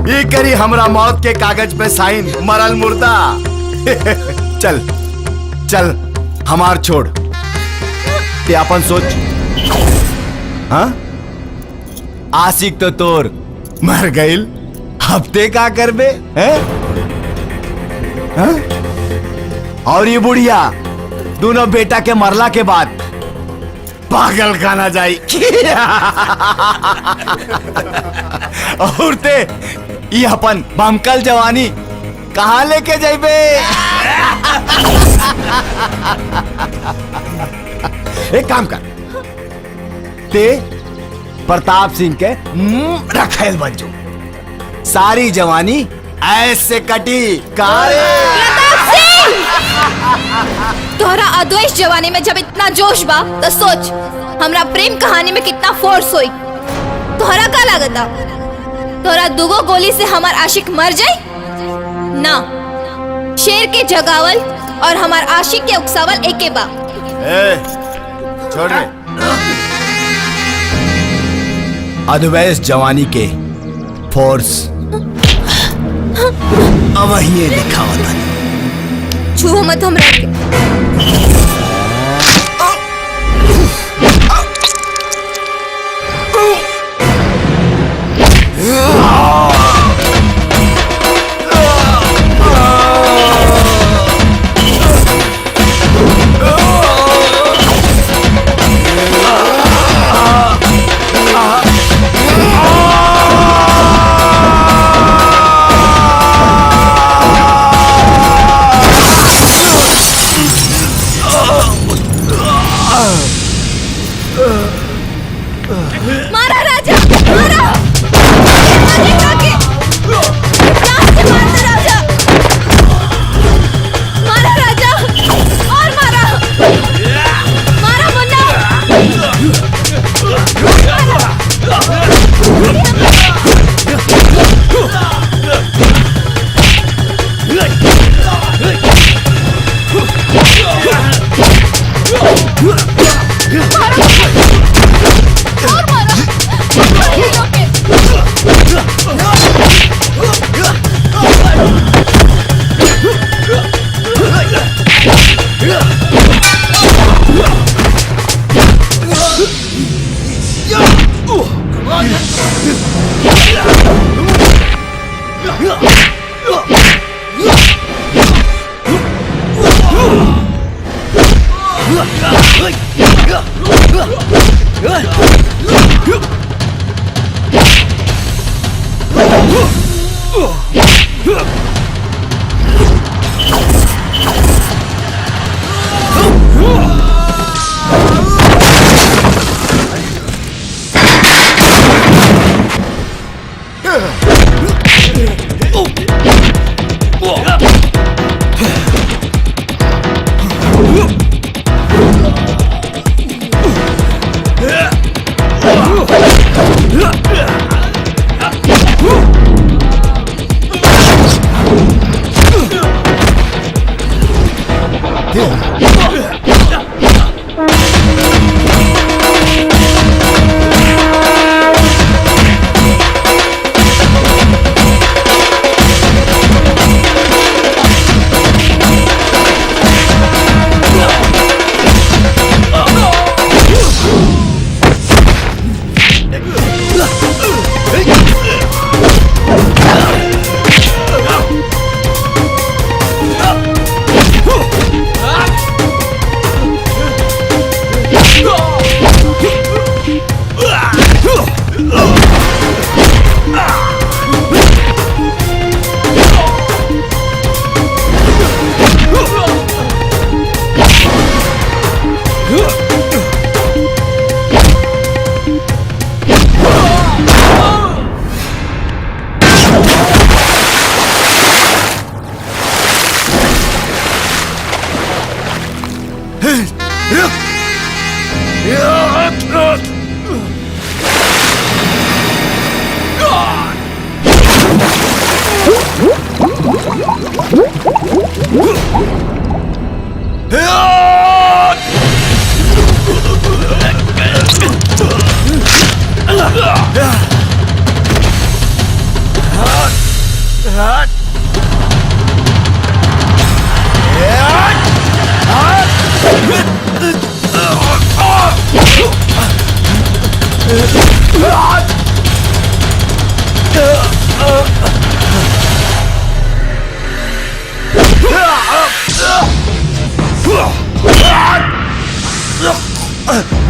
C: ये करी हमरा मौत के कागज पे साइन, मरल मुर्दा। चल चल हमार छोड़, ते अपन सोच। हाँ, आशिक तो तोर मर गईल, हफ्ते का करबे हैं? हाँ? और ये बुढ़िया दोनों बेटा के मरला के बाद पागल खाना जाई। और ते ये अपन बमकल जवानी कहाँ लेके जाइबे? एक काम कर, ते प्रताप सिंह के रखेल बन जो, सारी जवानी ऐसे कटी।
J: तोहरा अद्वैत जवानी में जब इतना जोश बा तो सोच हमरा प्रेम कहानी में कितना फोर्स होई। तोहरा का लागता तोहरा दुगो गोली से हमार आशिक मर जाए ना? शेर के जगावल और हमार आशिक के उकसावल एके बा।
C: छोड़ रे, अद्वैत जवानी के फोर्स अब ये लिखा होता है।
J: छू मत हमरा के। मारा राजा, मारा। आगे जाके जान से मार दे राजा। मारा राजा, और मारा। मारा मुन्ना।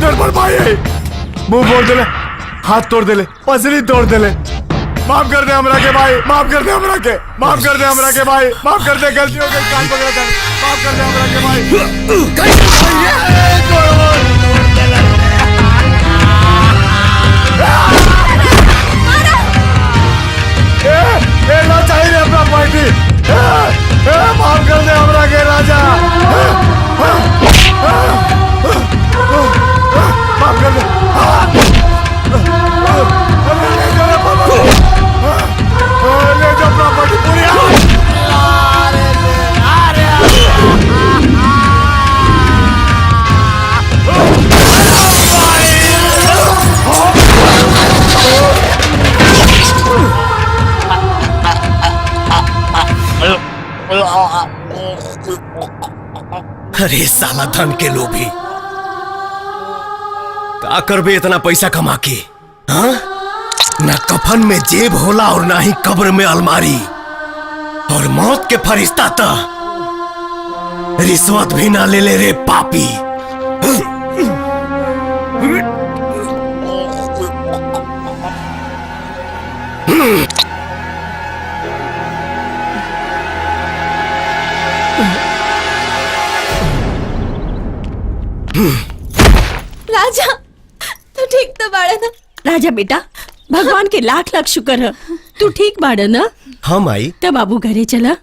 K: निर्मल भाई मुंह फोड़ दे ले, हाथ तोड़ दे ले, पसली तोड़ दे ले। माफ कर दे हमरा के भाई, माफ कर दे हमरा के, माफ कर दे हमरा के भाई, माफ कर दे, गलती हो गई, कान पकड़ा था, माफ कर दे हमरा के भाई। ए ना चाहिए अपना पार्टी, माफ कर दे हमरा के राजा, माफ कर दे। ले जा प्रॉपर्टी पूरी।
G: अरे साला धन के लोभी, का करबे इतना पैसा कमा के? हाँ, ना कफन में जेब होला और ना ही कब्र में अलमारी, और मौत के फरिश्ता तो रिश्वत भी ना ले ले रे पापी।
A: राजा तू ठीक तो बाड़ा ना? राजा बेटा, भगवान के लाख लाख शुक्र है, तू ठीक बाड़ा ना?
G: हम आई
A: तो बाबू घरे चला।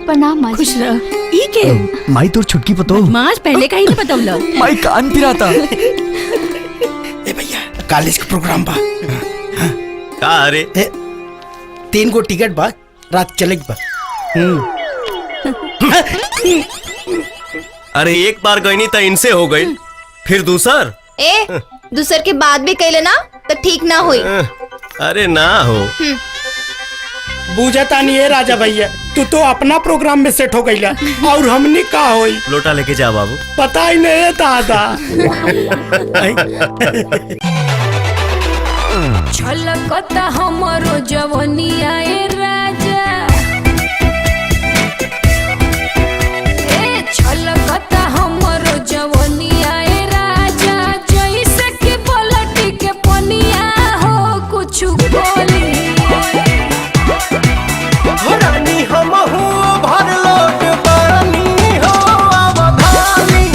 M: प्रणाम माँ।
A: खुश रह। ई के
O: माई तोर छुटकी पतो
A: माज पहले का ही नहीं पता
O: माई कान फिराता।
H: ए भैया कॉलेज का प्रोग्राम बा।
G: का अरे
H: 3 गो टिकट बा, रात चलेक बा।
G: अरे एक बार गई नहीं तो इनसे हो गई, फिर दूसर।
J: ए दूसर के बाद भी कहले ना तो ठीक ना हुई।
G: अरे ना हो।
H: बूझता नहीं है राजा भैया, तू तो अपना प्रोग्राम में सेट हो गईला और हमने का होई
G: लोटा लेके जा बाबू।
H: पता ही नहीं है दादा।
I: छलकता हमरो जवनिया ए राजा, ए छलकता हमरो जवनिया ए राजा, जैसे कि पलटी के पनिया हो कुछ बोली।
N: रानी हमहू भर लोट पानी हो अवधानी,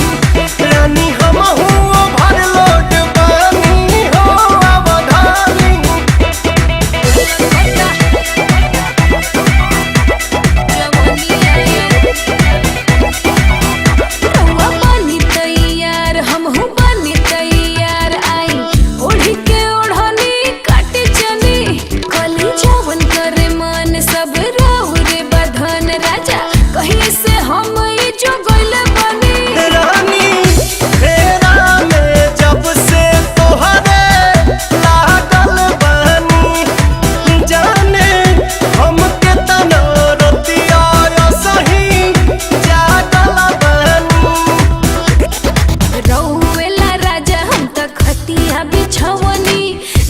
N: रानी हमहू भर लोट पानी हो अवधानी।
I: रउआ बनी तैयार, हमहू बनी तैयार, आई ओढ़ी के ओढ़नी काटे चली, कली जवन करे मन सब राहु रे बधन राजा, कहीं से हम ई जो गइले बनी।
N: रानी फेरा में जब से तोहरे लागल बानी, जाने हमके तना रतिया सही जागल बानी।
I: रउएला राजा हम त खतिया बिछवनी,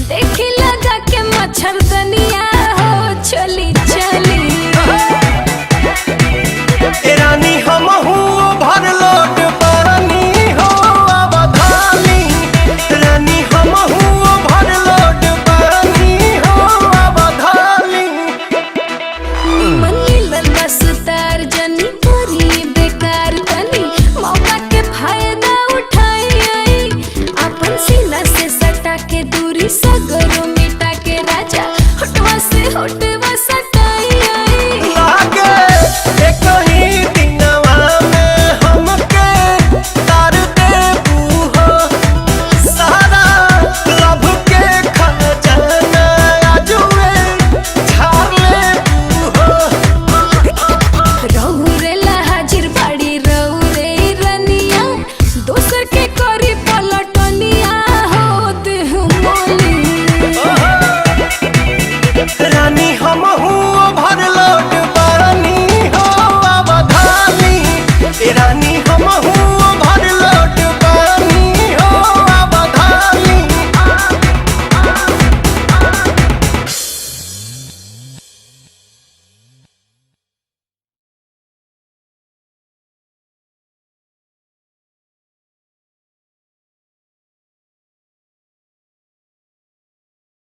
I: देखी लगा के मच्छरदनिया हो चली चली।
N: रानी हमहू भर लोट पानी हो अवधानी, रानी हमहू भर लोट पानी हो अवधानी।
I: निमन मिलल रसदार जनी करी बेकार तनी, मौका के फायदा उठाई आई, अपन सीना से सटा के दूरी सगरो मिटा के राजा, होठवा से होठवा सटा